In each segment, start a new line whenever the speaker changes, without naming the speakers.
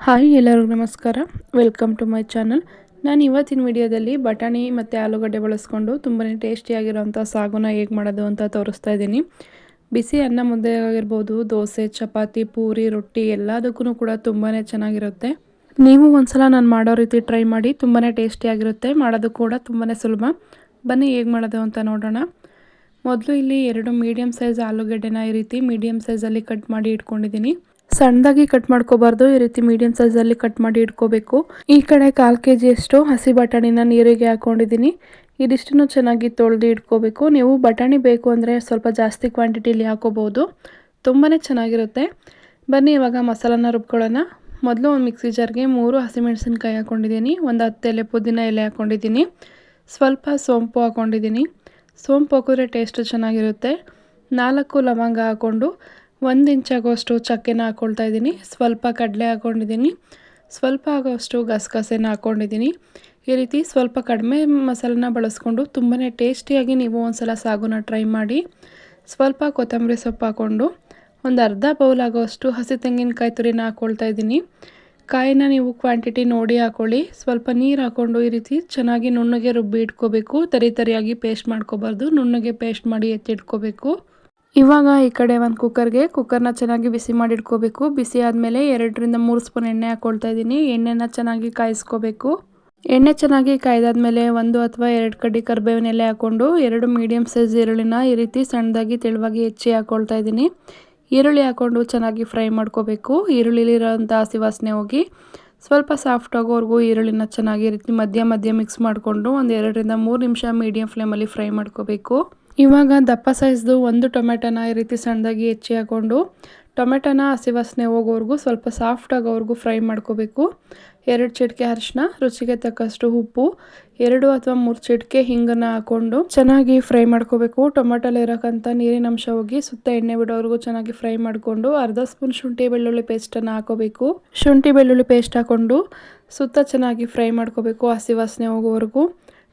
Hi ಎಲ್ಲರಿಗೂ ನಮಸ್ಕಾರ. Welcome to my channel. ನಾನು ಇವತ್ತಿನ ವಿಡಿಯೋದಲ್ಲಿ ಬಟಾಣಿ ಮತ್ತು ಆಲೂಗಡ್ಡೆ ಬಳಸ್ಕೊಂಡು ತುಂಬಾ ಟೇಸ್ಟಿಯಾಗಿರೋಂಥ ಸಾಗುನ ಹೇಗೆ ಮಾಡೋದು ಅಂತ ತೋರಿಸ್ತಾ ಇದ್ದೀನಿ. ಬಿಸಿ ಅನ್ನ ಮುದ್ದೆ ಆಗಿರ್ಬೋದು, ದೋಸೆ, ಚಪಾತಿ, ಪೂರಿ, ರೊಟ್ಟಿ ಎಲ್ಲದಕ್ಕೂ ಕೂಡ ತುಂಬಾ ಚೆನ್ನಾಗಿರುತ್ತೆ. ನೀವು ಒಂದ್ಸಲ ನಾನು ಮಾಡೋ ರೀತಿ ಟ್ರೈ ಮಾಡಿ. ತುಂಬಾ ಟೇಸ್ಟಿಯಾಗಿರುತ್ತೆ, ಮಾಡೋದು ಕೂಡ ತುಂಬಾ ಸುಲಭ. ಬನ್ನಿ ಹೇಗೆ ಮಾಡೋದು ಅಂತ ನೋಡೋಣ. ಮೊದಲು ಇಲ್ಲಿ 2 ಮೀಡಿಯಮ್ ಸೈಜ್ ಆಲೂಗಡ್ಡೆನ ಈ ರೀತಿ ಮೀಡಿಯಮ್ ಸೈಜಲ್ಲಿ ಕಟ್ ಮಾಡಿ ಇಟ್ಕೊಂಡಿದ್ದೀನಿ. ಸಣ್ಣದಾಗಿ ಕಟ್ ಮಾಡ್ಕೋಬಾರ್ದು, ಈ ರೀತಿ ಮೀಡಿಯಮ್ ಸೈಜಲ್ಲಿ ಕಟ್ ಮಾಡಿ ಇಟ್ಕೋಬೇಕು. ಈ ಕಡೆ 1/4 kg ಅಷ್ಟು ಹಸಿ ಬಟಾಣಿನ ನೀರಿಗೆ ಹಾಕೊಂಡಿದ್ದೀನಿ. ಇದಿಷ್ಟನ್ನು ಚೆನ್ನಾಗಿ ತೊಳೆದು ಇಟ್ಕೋಬೇಕು. ನೀವು ಬಟಾಣಿ ಬೇಕು ಅಂದರೆ ಸ್ವಲ್ಪ ಜಾಸ್ತಿ ಕ್ವಾಂಟಿಟಿಲಿ ಹಾಕೋಬಹುದು, ತುಂಬಾ ಚೆನ್ನಾಗಿರುತ್ತೆ. ಬನ್ನಿ ಇವಾಗ ಮಸಾಲಾನ ರುಬ್ಕೊಳ್ಳೋಣ. ಮೊದಲು ಒಂದು ಮಿಕ್ಸಿ ಜಾರ್ಗೆ 3 ಹಸಿಮೆಣಸಿನ್ಕಾಯಿ ಹಾಕೊಂಡಿದ್ದೀನಿ, ಒಂದು 10 ಎಲೆ ಪುದೀನ ಎಲೆ ಹಾಕೊಂಡಿದ್ದೀನಿ, ಸ್ವಲ್ಪ ಸೋಂಪು ಹಾಕೊಂಡಿದ್ದೀನಿ. ಸೋಂಪು ಹಾಕಿದ್ರೆ ಟೇಸ್ಟ್ ಚೆನ್ನಾಗಿರುತ್ತೆ. 4 ಲವಂಗ ಹಾಕ್ಕೊಂಡು 1 ಇಂಚ್ ಆಗೋಷ್ಟು ಚಕ್ಕೆನ ಹಾಕ್ಕೊಳ್ತಾ ಇದ್ದೀನಿ. ಸ್ವಲ್ಪ ಕಡಲೆ ಹಾಕ್ಕೊಂಡಿದ್ದೀನಿ, ಸ್ವಲ್ಪ ಆಗೋಷ್ಟು ಗಸಗಸೆನ ಹಾಕ್ಕೊಂಡಿದ್ದೀನಿ. ಈ ರೀತಿ ಸ್ವಲ್ಪ ಕಡಿಮೆ ಮಸಾಲನ ಬಳಸ್ಕೊಂಡು ತುಂಬಾ ಟೇಸ್ಟಿಯಾಗಿ ನೀವು ಒಂದ್ಸಲ ಸಾಗುನ ಟ್ರೈ ಮಾಡಿ. ಸ್ವಲ್ಪ ಕೊತ್ತಂಬರಿ ಸೊಪ್ಪು ಹಾಕ್ಕೊಂಡು ಒಂದು ಅರ್ಧ ಬೌಲ್ ಆಗೋಷ್ಟು ಹಸಿ ತೆಂಗಿನಕಾಯಿ ತುರಿನ ಹಾಕ್ಕೊಳ್ತಾ ಇದ್ದೀನಿ. ಕಾಯಿನ ನೀವು ಕ್ವಾಂಟಿಟಿ ನೋಡಿ ಹಾಕ್ಕೊಳ್ಳಿ. ಸ್ವಲ್ಪ ನೀರು ಹಾಕ್ಕೊಂಡು ಈ ರೀತಿ ಚೆನ್ನಾಗಿ ನುಣ್ಣಗೆ ರುಬ್ಬಿ ಇಟ್ಕೋಬೇಕು. ತರಿಯಾಗಿ ಪೇಸ್ಟ್ ಮಾಡ್ಕೋಬಾರ್ದು, ನುಣ್ಣಗೆ ಪೇಸ್ಟ್ ಮಾಡಿ ಎತ್ತಿಟ್ಕೋಬೇಕು. ಇವಾಗ ಈ ಕಡೆ ಒಂದು ಕುಕ್ಕರ್ನ ಚೆನ್ನಾಗಿ ಬಿಸಿ ಮಾಡಿ ಇಟ್ಕೋಬೇಕು. ಬಿಸಿ ಆದಮೇಲೆ 2 ರಿಂದ 3 ಸ್ಪೂನ್ ಎಣ್ಣೆ ಹಾಕ್ಕೊಳ್ತಾ ಇದ್ದೀನಿ. ಎಣ್ಣೆನ ಚೆನ್ನಾಗಿ ಕಾಯಿಸ್ಕೋಬೇಕು. ಎಣ್ಣೆ ಚೆನ್ನಾಗಿ ಕಾಯ್ದಾದ್ಮೇಲೆ 1 ಅಥವಾ 2 ಕಡ್ಡಿ ಕರಿಬೇವಿನ ಎಲೆ ಹಾಕ್ಕೊಂಡು 2 ಮೀಡಿಯಮ್ ಸೈಜ್ ಈರುಳ್ಳಿನ ಈ ರೀತಿ ಸಣ್ಣದಾಗಿ ತೆಳುವಾಗಿ ಹೆಚ್ಚಿ ಹಾಕ್ಕೊಳ್ತಾ ಇದ್ದೀನಿ. ಈರುಳ್ಳಿ ಹಾಕ್ಕೊಂಡು ಚೆನ್ನಾಗಿ ಫ್ರೈ ಮಾಡ್ಕೋಬೇಕು. ಈರುಳ್ಳಿಲಿರೋಂಥ ಹಸಿ ವಾಸನೆ ಹೋಗಿ ಸ್ವಲ್ಪ ಸಾಫ್ಟ್ ಆಗೋವರೆಗೂ ಈರುಳ್ಳಿನ ಚೆನ್ನಾಗಿ ಈ ರೀತಿ ಮಧ್ಯ ಮಿಕ್ಸ್ ಮಾಡಿಕೊಂಡು ಒಂದು 2 ರಿಂದ 3 ನಿಮಿಷ ಮೀಡಿಯಂ ಫ್ಲೇಮಲ್ಲಿ ಫ್ರೈ ಮಾಡ್ಕೋಬೇಕು. ಇವಾಗ ದಪ್ಪ ಸೈಜ್ದು 1 ಟೊಮೆಟೊನ ಈ ರೀತಿ ಸಣ್ಣದಾಗಿ ಹೆಚ್ಚಿ ಹಾಕ್ಕೊಂಡು ಟೊಮೆಟೊನ ಹಸಿ ವಾಸನೆ ಹೋಗೋವರೆಗೂ ಸ್ವಲ್ಪ ಸಾಫ್ಟ್ ಆಗೋವರೆಗೂ ಫ್ರೈ ಮಾಡ್ಕೋಬೇಕು. 2 ಚಿಟಿಕೆ ಅರಿಶಿನ, ರುಚಿಗೆ ತಕ್ಕಷ್ಟು ಉಪ್ಪು, 2 ಅಥವಾ 3 ಚಿಟಿಕೆ ಹಿಂಗನ್ನು ಹಾಕ್ಕೊಂಡು ಚೆನ್ನಾಗಿ ಫ್ರೈ ಮಾಡ್ಕೋಬೇಕು. ಟೊಮೆಟೊಲಿರೋಕ್ಕಂಥ ನೀರಿನ ಅಂಶ ಹೋಗಿ ಸುತ್ತ ಎಣ್ಣೆ ಬಿಡೋವರೆಗೂ ಚೆನ್ನಾಗಿ ಫ್ರೈ ಮಾಡಿಕೊಂಡು ಅರ್ಧ ಸ್ಪೂನ್ ಶುಂಠಿ ಬೆಳ್ಳುಳ್ಳಿ ಪೇಸ್ಟನ್ನು ಹಾಕೋಬೇಕು. ಶುಂಠಿ ಬೆಳ್ಳುಳ್ಳಿ ಪೇಸ್ಟ್ ಹಾಕ್ಕೊಂಡು ಸುತ್ತ ಚೆನ್ನಾಗಿ ಫ್ರೈ ಮಾಡ್ಕೋಬೇಕು ಹಸಿ ವಾಸನೆ ಹೋಗೋವರೆಗೂ.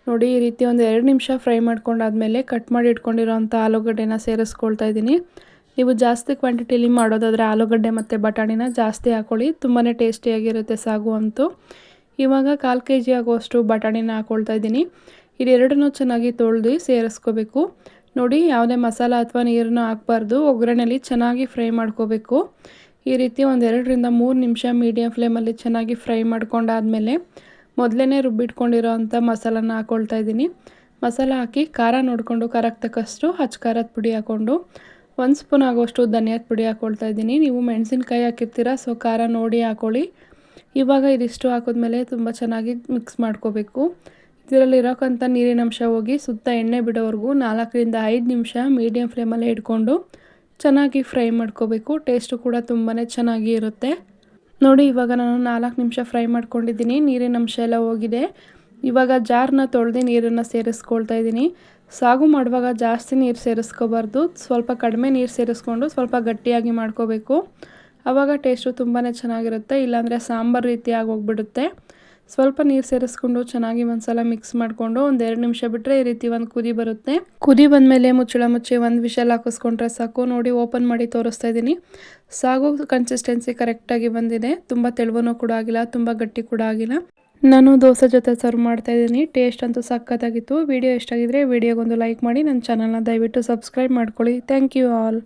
ನೋಡಿ ಈ ರೀತಿ ಒಂದು 2 ನಿಮಿಷ ಫ್ರೈ ಮಾಡ್ಕೊಂಡಾದ್ಮೇಲೆ ಕಟ್ ಮಾಡಿ ಇಟ್ಕೊಂಡಿರೋಂಥ ಆಲೂಗಡ್ಡೆನ ಸೇರಿಸ್ಕೊಳ್ತಾ ಇದ್ದೀನಿ. ನೀವು ಜಾಸ್ತಿ ಕ್ವಾಂಟಿಟಿಲಿ ಮಾಡೋದಾದರೆ ಆಲೂಗಡ್ಡೆ ಮತ್ತು ಬಟಾಣಿನ ಜಾಸ್ತಿ ಹಾಕ್ಕೊಳ್ಳಿ, ತುಂಬಾ ಟೇಸ್ಟಿಯಾಗಿರುತ್ತೆ ಸಾಗು ಅಂತೂ. ಇವಾಗ 1/4 kg ಆಗುವಷ್ಟು ಬಟಾಣಿನ ಹಾಕ್ಕೊಳ್ತಾ ಇದ್ದೀನಿ. ಇದೆರಡನ್ನೂ ಚೆನ್ನಾಗಿ ತೊಳೆದು ಸೇರಿಸ್ಕೋಬೇಕು. ನೋಡಿ ಯಾವುದೇ ಮಸಾಲ ಅಥವಾ ನೀರನ್ನು ಹಾಕಬಾರ್ದು, ಒಗ್ಗರಣೆಯಲ್ಲಿ ಚೆನ್ನಾಗಿ ಫ್ರೈ ಮಾಡ್ಕೋಬೇಕು. ಈ ರೀತಿ ಒಂದು 2 ರಿಂದ 3 ನಿಮಿಷ ಮೀಡಿಯಂ ಫ್ಲೇಮಲ್ಲಿ ಚೆನ್ನಾಗಿ ಫ್ರೈ ಮಾಡ್ಕೊಂಡಾದ್ಮೇಲೆ ಮೊದಲೇ ರುಬ್ಬಿಟ್ಕೊಂಡಿರೋ ಅಂಥ ಮಸಾಲಾನ ಹಾಕ್ಕೊಳ್ತಾ ಇದ್ದೀನಿ. ಮಸಾಲ ಹಾಕಿ ಖಾರ ನೋಡಿಕೊಂಡು ಖಾರಕ್ಕೆ ತಕ್ಕಷ್ಟು ಅಚ್ಚ ಖಾರದ ಪುಡಿ ಹಾಕ್ಕೊಂಡು 1 ಸ್ಪೂನ್ ಆಗೋಷ್ಟು ಧನಿಯಾದ ಪುಡಿ ಹಾಕ್ಕೊಳ್ತಾ ಇದ್ದೀನಿ. ನೀವು ಮೆಣಸಿನ್ಕಾಯಿ ಹಾಕಿರ್ತೀರ, ಸೊ ಖಾರ ನೋಡಿ ಹಾಕ್ಕೊಳ್ಳಿ. ಇವಾಗ ಇದಿಷ್ಟು ಹಾಕಿದ್ಮೇಲೆ ತುಂಬ ಚೆನ್ನಾಗಿ ಮಿಕ್ಸ್ ಮಾಡ್ಕೋಬೇಕು. ಇದರಲ್ಲಿರೋಕ್ಕಂಥ ನೀರಿನ ಅಂಶ ಹೋಗಿ ಸುತ್ತ ಎಣ್ಣೆ ಬಿಡೋವರೆಗೂ 4 ರಿಂದ 5 ನಿಮಿಷ ಮೀಡಿಯಂ ಫ್ಲೇಮಲ್ಲೇ ಇಟ್ಕೊಂಡು ಚೆನ್ನಾಗಿ ಫ್ರೈ ಮಾಡ್ಕೋಬೇಕು. ಟೇಸ್ಟು ಕೂಡ ತುಂಬಾ ಚೆನ್ನಾಗಿ ಇರುತ್ತೆ. ನೋಡಿ ಇವಾಗ ನಾನು 4 ನಿಮಿಷ ಫ್ರೈ ಮಾಡ್ಕೊಂಡಿದ್ದೀನಿ, ನೀರಿನ ಅಂಶ ಎಲ್ಲ ಹೋಗಿದೆ. ಇವಾಗ ಜಾರ್ನ ತೊಳೆದು ನೀರನ್ನು ಸೇರಿಸ್ಕೊಳ್ತಾ ಇದ್ದೀನಿ. ಸಾಗು ಮಾಡುವಾಗ ಜಾಸ್ತಿ ನೀರು ಸೇರಿಸ್ಕೋಬಾರ್ದು, ಸ್ವಲ್ಪ ಕಡಿಮೆ ನೀರು ಸೇರಿಸ್ಕೊಂಡು ಸ್ವಲ್ಪ ಗಟ್ಟಿಯಾಗಿ ಮಾಡ್ಕೋಬೇಕು. ಆವಾಗ ಟೇಸ್ಟು ತುಂಬಾ ಚೆನ್ನಾಗಿರುತ್ತೆ, ಇಲ್ಲಾಂದರೆ ಸಾಂಬಾರು ರೀತಿ ಆಗೋಗ್ಬಿಡುತ್ತೆ. ಸ್ವಲ್ಪ ನೀರು ಸೇರಿಸ್ಕೊಂಡು ಚೆನ್ನಾಗಿ ಒಂದ್ಸಲ ಮಿಕ್ಸ್ ಮಾಡಿಕೊಂಡು ಒಂದು 2 ನಿಮಿಷ ಬಿಟ್ಟರೆ ಈ ರೀತಿ ಒಂದು ಕುದಿ ಬರುತ್ತೆ. ಕುದಿ ಬಂದಮೇಲೆ ಮುಚ್ಚಳ ಮುಚ್ಚಿ 1 ವಿಷಲ್ ಹಾಕಿಸ್ಕೊಂಡ್ರೆ ಸಾಕು. ನೋಡಿ ಓಪನ್ ಮಾಡಿ ತೋರಿಸ್ತಾ ಇದ್ದೀನಿ. ಸಾಗು ಕನ್ಸಿಸ್ಟೆನ್ಸಿ ಕರೆಕ್ಟಾಗಿ ಬಂದಿದೆ, ತುಂಬ ತೆಳುವೂ ಕೂಡ ಆಗಿಲ್ಲ, ತುಂಬ ಗಟ್ಟಿ ಕೂಡ ಆಗಿಲ್ಲ. ನಾನು ದೋಸೆ ಜೊತೆ ಸರ್ವ್ ಮಾಡ್ತಾ ಇದ್ದೀನಿ. ಟೇಸ್ಟ್ ಅಂತೂ ಸಖತ್ತಾಗಿತ್ತು. ವಿಡಿಯೋ ಇಷ್ಟ ಆಗಿದ್ರೆ ವಿಡಿಯೋಗೊಂದು ಲೈಕ್ ಮಾಡಿ, ನನ್ನ ಚಾನಲ್ನ ದಯವಿಟ್ಟು ಸಬ್ಸ್ಕ್ರೈಬ್ ಮಾಡ್ಕೊಳ್ಳಿ. Thank you all.